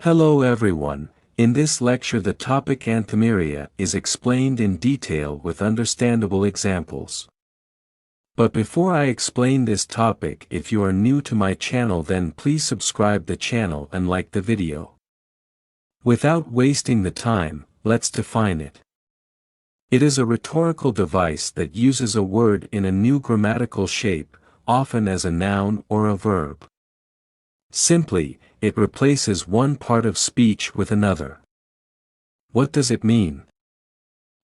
Hello everyone, in this lecture the topic Anthimeria is explained in detail with understandable examples. But before I explain this topic, if you are new to my channel then please subscribe the channel and like the video. Without wasting the time, let's define it. It is a rhetorical device that uses a word in a new grammatical shape, often as a noun or a verb. Simply, it replaces one part of speech with another. What does it mean?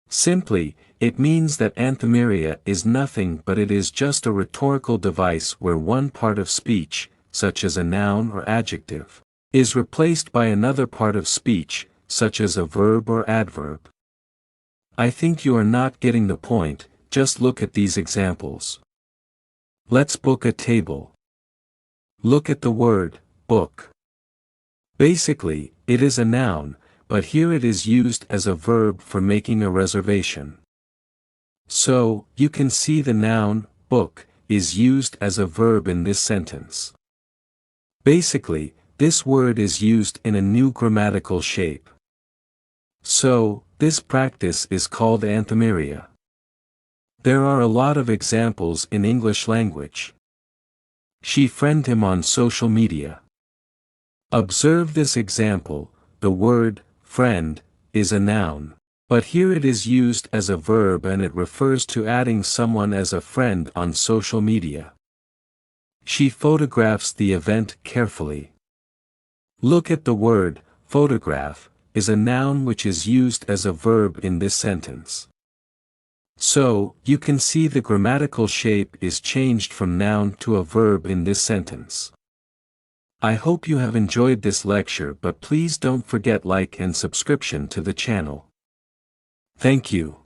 Simply, it means that Anthimeria is nothing but it is just a rhetorical device where one part of speech, such as a noun or adjective, is replaced by another part of speech, such as a verb or adverb. I think you are not getting the point, just look at these examples. Let's book a table. Look at the word, book. Basically, it is a noun, but here it is used as a verb for making a reservation. So, you can see the noun, book, is used as a verb in this sentence. Basically, this word is used in a new grammatical shape. So, this practice is called Anthimeria. There are a lot of examples in English language. She friended him on social media. Observe this example, the word, friend, is a noun, but here it is used as a verb and it refers to adding someone as a friend on social media. She photographs the event carefully. Look at the word, photograph, is a noun which is used as a verb in this sentence. So, you can see the grammatical shape is changed from noun to a verb in this sentence. I hope you have enjoyed this lecture, but please don't forget like and subscription to the channel. Thank you.